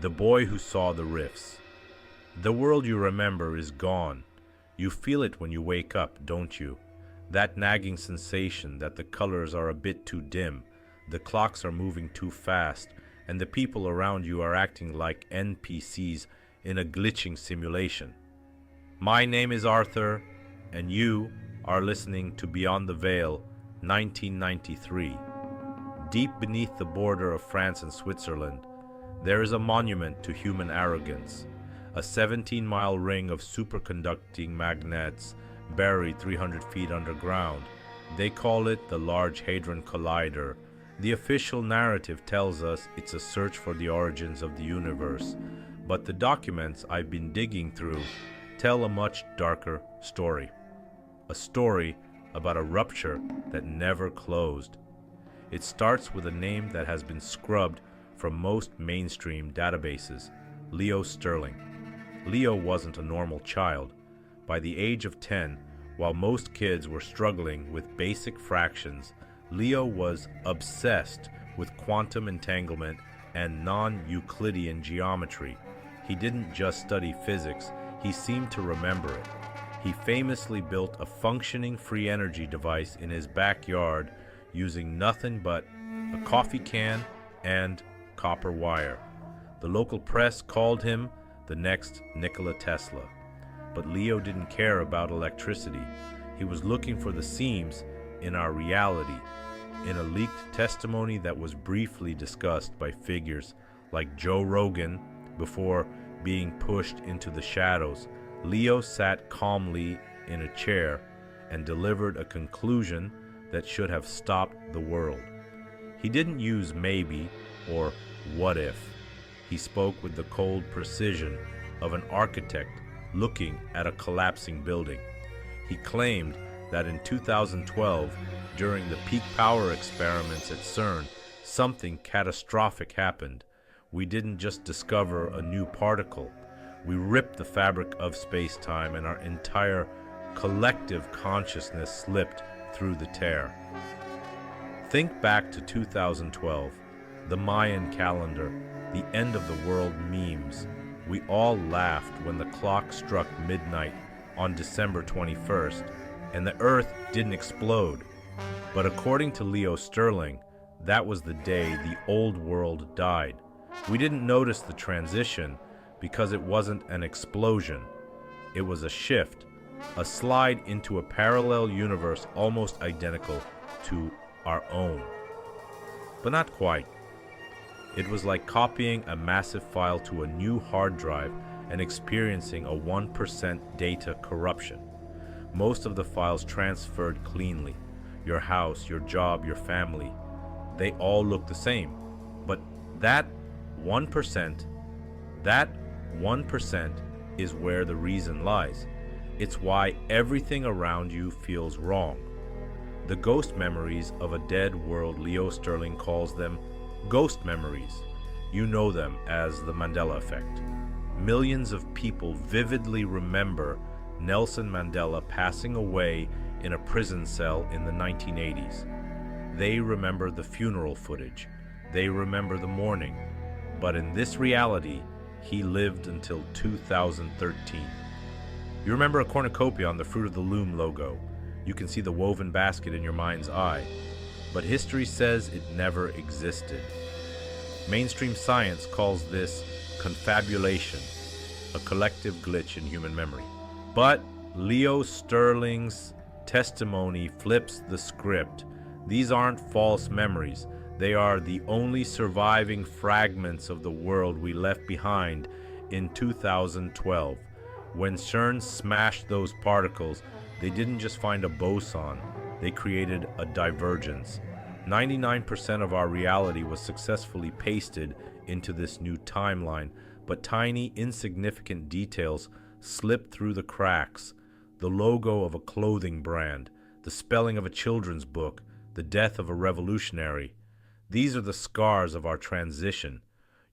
The boy who saw the rifts. The world you remember is gone. You feel it when you wake up, don't you? That nagging sensation that the colors are a bit too dim, the clocks are moving too fast, and the people around you are acting like NPCs in a glitching simulation. My name is Arthur, and you are listening to Beyond the Veil, 1993. Deep beneath the border of France and Switzerland, there is a monument to human arrogance, a 17-mile ring of superconducting magnets buried 300 feet underground. They call it the Large Hadron Collider. The official narrative tells us it's a search for the origins of the universe, but the documents I've been digging through tell a much darker story. A story about a rupture that never closed. It starts with a name that has been scrubbed from most mainstream databases, Leo Sterling. Leo wasn't a normal child. By the age of 10, while most kids were struggling with basic fractions, Leo was obsessed with quantum entanglement and non-Euclidean geometry. He didn't just study physics, he seemed to remember it. He famously built a functioning free energy device in his backyard using nothing but a coffee can and copper wire. The local press called him the next Nikola Tesla. But Leo didn't care about electricity. He was looking for the seams in our reality. In a leaked testimony that was briefly discussed by figures like Joe Rogan before being pushed into the shadows, Leo sat calmly in a chair and delivered a conclusion that should have stopped the world. He didn't use maybe or what if. He spoke with the cold precision of an architect looking at a collapsing building. He claimed that in 2012, during the peak power experiments at CERN, something catastrophic happened. We didn't just discover a new particle. We ripped the fabric of space-time, and our entire collective consciousness slipped through the tear. Think back to 2012, the Mayan calendar, the end of the world memes. We all laughed when the clock struck midnight on December 21st, and the Earth didn't explode. But according to Leo Sterling, that was the day the old world died. We didn't notice the transition because it wasn't an explosion. It was a shift, a slide into a parallel universe almost identical to our own. But not quite. It was like copying a massive file to a new hard drive and experiencing a 1% data corruption. Most of the files transferred cleanly. Your house, your job, your family, they all look the same. But that 1% is where the reason lies. It's why everything around you feels wrong. The ghost memories of a dead world, Leo Sterling calls them ghost memories. You know them as the Mandela effect. Millions of people vividly remember Nelson Mandela passing away in a prison cell in the 1980s. They remember the funeral footage. They remember the mourning. But in this reality, he lived until 2013. You remember a cornucopia on the Fruit of the Loom logo. You can see the woven basket in your mind's eye. But history says it never existed. Mainstream science calls this confabulation, a collective glitch in human memory. But Leo Sterling's testimony flips the script. These aren't false memories. They are the only surviving fragments of the world we left behind in 2012. When CERN smashed those particles, they didn't just find a boson, they created a divergence. 99% of our reality was successfully pasted into this new timeline, but tiny, insignificant details slipped through the cracks. The logo of a clothing brand, the spelling of a children's book, the death of a revolutionary. These are the scars of our transition.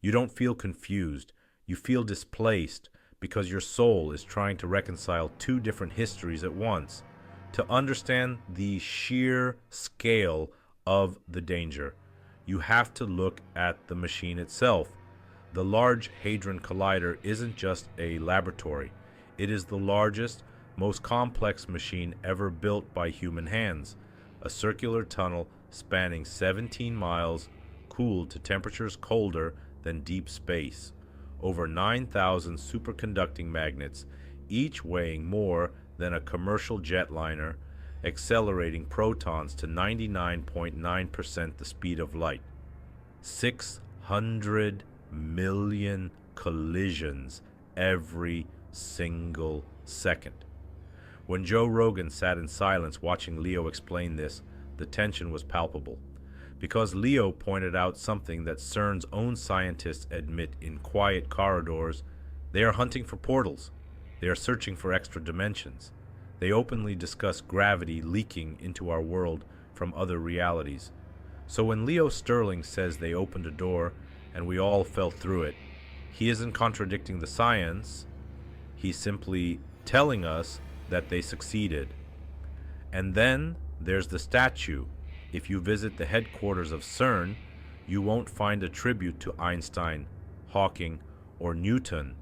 You don't feel confused. You feel displaced because your soul is trying to reconcile two different histories at once. To understand the sheer scale of the danger, you have to look at the machine itself. The Large Hadron Collider isn't just a laboratory. It is the largest, most complex machine ever built by human hands. A circular tunnel spanning 17 miles, cooled to temperatures colder than deep space. Over 9,000 superconducting magnets, each weighing more than a commercial jetliner, accelerating protons to 99.9% the speed of light. 600 million collisions every single second. When Joe Rogan sat in silence watching Leo explain this, the tension was palpable. Because Leo pointed out something that CERN's own scientists admit in quiet corridors, they are hunting for portals. They are searching for extra dimensions. They openly discuss gravity leaking into our world from other realities. So when Leo Sterling says they opened a door and we all fell through it, he isn't contradicting the science. He's simply telling us that they succeeded. And then there's the statue. If you visit the headquarters of CERN, you won't find a tribute to Einstein, Hawking, or Newton.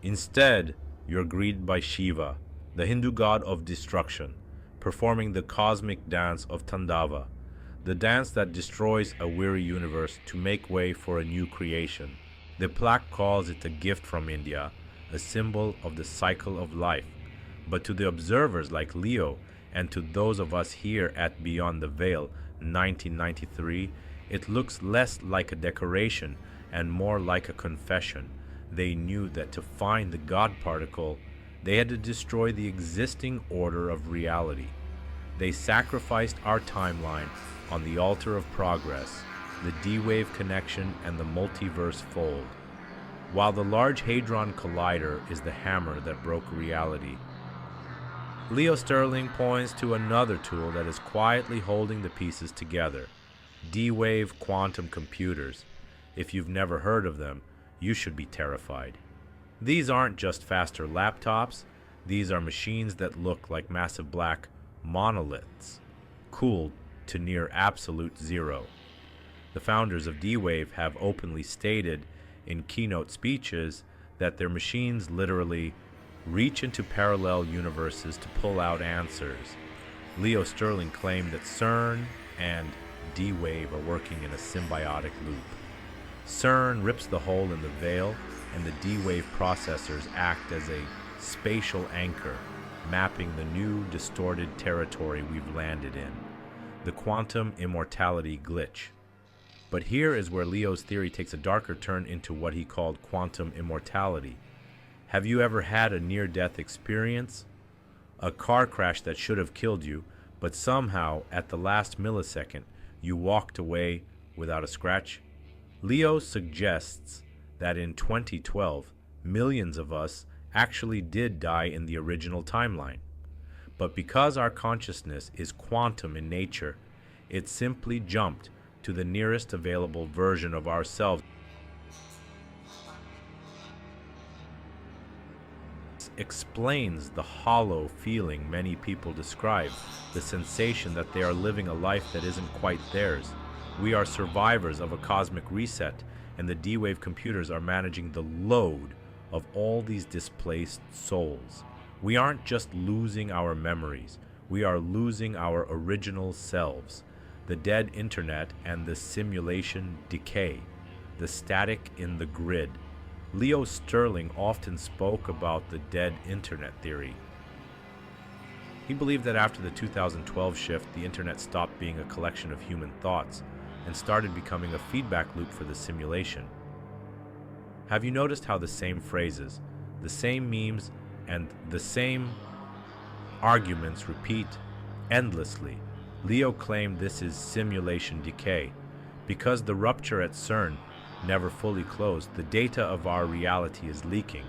Instead, you're greeted by Shiva, the Hindu god of destruction, performing the cosmic dance of Tandava, the dance that destroys a weary universe to make way for a new creation. The plaque calls it a gift from India, a symbol of the cycle of life. But to the observers like Leo, and to those of us here at Beyond the Veil 1993, it looks less like a decoration and more like a confession. They knew that to find the God particle, they had to destroy the existing order of reality. They sacrificed our timeline on the altar of progress, the D-Wave connection and the multiverse fold. While the Large Hadron Collider is the hammer that broke reality, Leo Sterling points to another tool that is quietly holding the pieces together: D-Wave quantum computers. If you've never heard of them, you should be terrified. These aren't just faster laptops, these are machines that look like massive black monoliths, cooled to near absolute zero. The founders of D-Wave have openly stated in keynote speeches that their machines literally reach into parallel universes to pull out answers. Leo Sterling claimed that CERN and D-Wave are working in a symbiotic loop. CERN rips the hole in the veil, and the D-Wave processors act as a spatial anchor, mapping the new distorted territory we've landed in, the quantum immortality glitch. But here is where Leo's theory takes a darker turn into what he called quantum immortality. Have you ever had a near-death experience? A car crash that should have killed you, but somehow, at the last millisecond, you walked away without a scratch? Leo suggests that in 2012, millions of us actually did die in the original timeline. But because our consciousness is quantum in nature, it simply jumped to the nearest available version of ourselves. Explains the hollow feeling many people describe, the sensation that they are living a life that isn't quite theirs. We are survivors of a cosmic reset, and the D-Wave computers are managing the load of all these displaced souls. We aren't just losing our memories, we are losing our original selves. The dead internet and the simulation decay, the static in the grid. Leo Sterling often spoke about the dead internet theory. He believed that after the 2012 shift, the internet stopped being a collection of human thoughts and started becoming a feedback loop for the simulation. Have you noticed how the same phrases, the same memes, and the same arguments repeat endlessly? Leo claimed this is simulation decay. Because the rupture at CERN never fully closed, the data of our reality is leaking.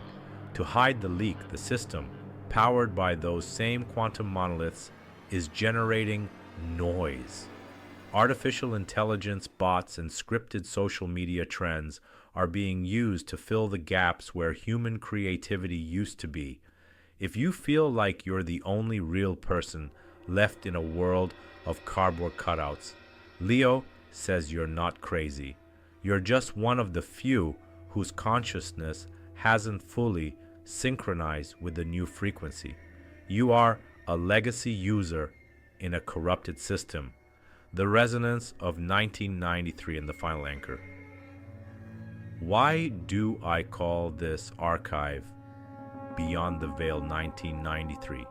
To hide the leak, the system, powered by those same quantum monoliths, is generating noise. Artificial intelligence, bots, and scripted social media trends are being used to fill the gaps where human creativity used to be. If you feel like you're the only real person left in a world of cardboard cutouts, Leo says you're not crazy. You're just one of the few whose consciousness hasn't fully synchronized with the new frequency. You are a legacy user in a corrupted system. The resonance of 1993 in the final anchor. Why do I call this archive Beyond the Veil 1993?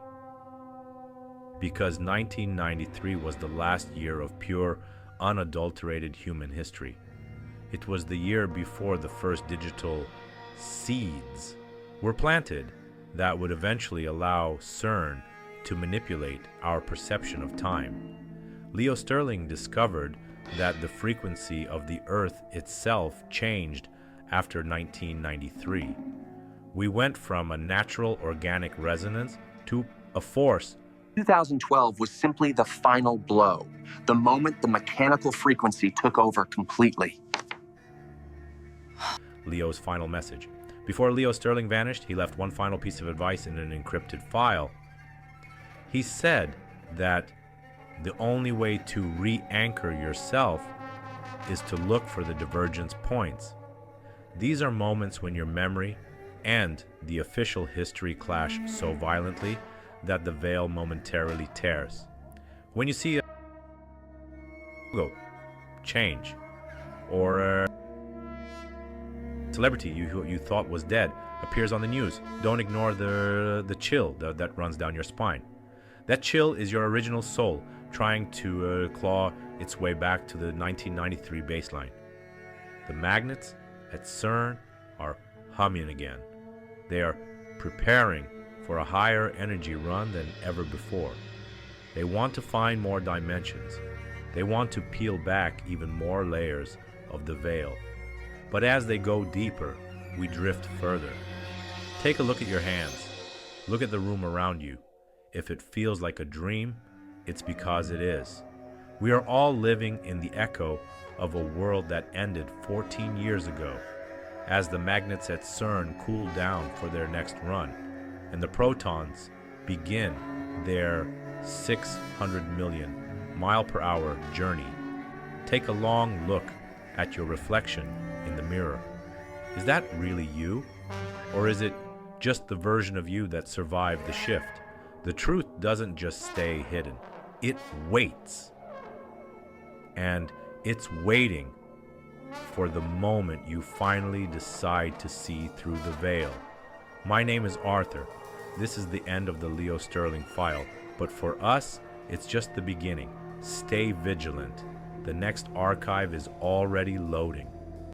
Because 1993 was the last year of pure, unadulterated human history. It was the year before the first digital seeds were planted that would eventually allow CERN to manipulate our perception of time. Leo Sterling discovered that the frequency of the Earth itself changed after 1993. We went from a natural organic resonance to a force. 2012 was simply the final blow, the moment the mechanical frequency took over completely. Leo's final message. Before Leo Sterling vanished, he left one final piece of advice in an encrypted file. He said that the only way to re-anchor yourself is to look for the divergence points. These are moments when your memory and the official history clash so violently that the veil momentarily tears. When you see a logo change, or a celebrity you thought was dead appears on the news, don't ignore the chill that runs down your spine. That chill is your original soul trying to claw its way back to the 1993 baseline. The magnets at CERN are humming again. They are preparing for a higher energy run than ever before. They want to find more dimensions. They want to peel back even more layers of the veil. But as they go deeper, we drift further. Take a look at your hands. Look at the room around you. If it feels like a dream, it's because it is. We are all living in the echo of a world that ended 14 years ago, as the magnets at CERN cool down for their next run, and the protons begin their 600 million mile per hour journey. Take a long look at your reflection in the mirror. Is that really you? Or is it just the version of you that survived the shift? The truth doesn't just stay hidden. It waits. And it's waiting for the moment you finally decide to see through the veil. My name is Arthur. This is the end of the Leo Sterling file, but for us, it's just the beginning. Stay vigilant. The next archive is already loading.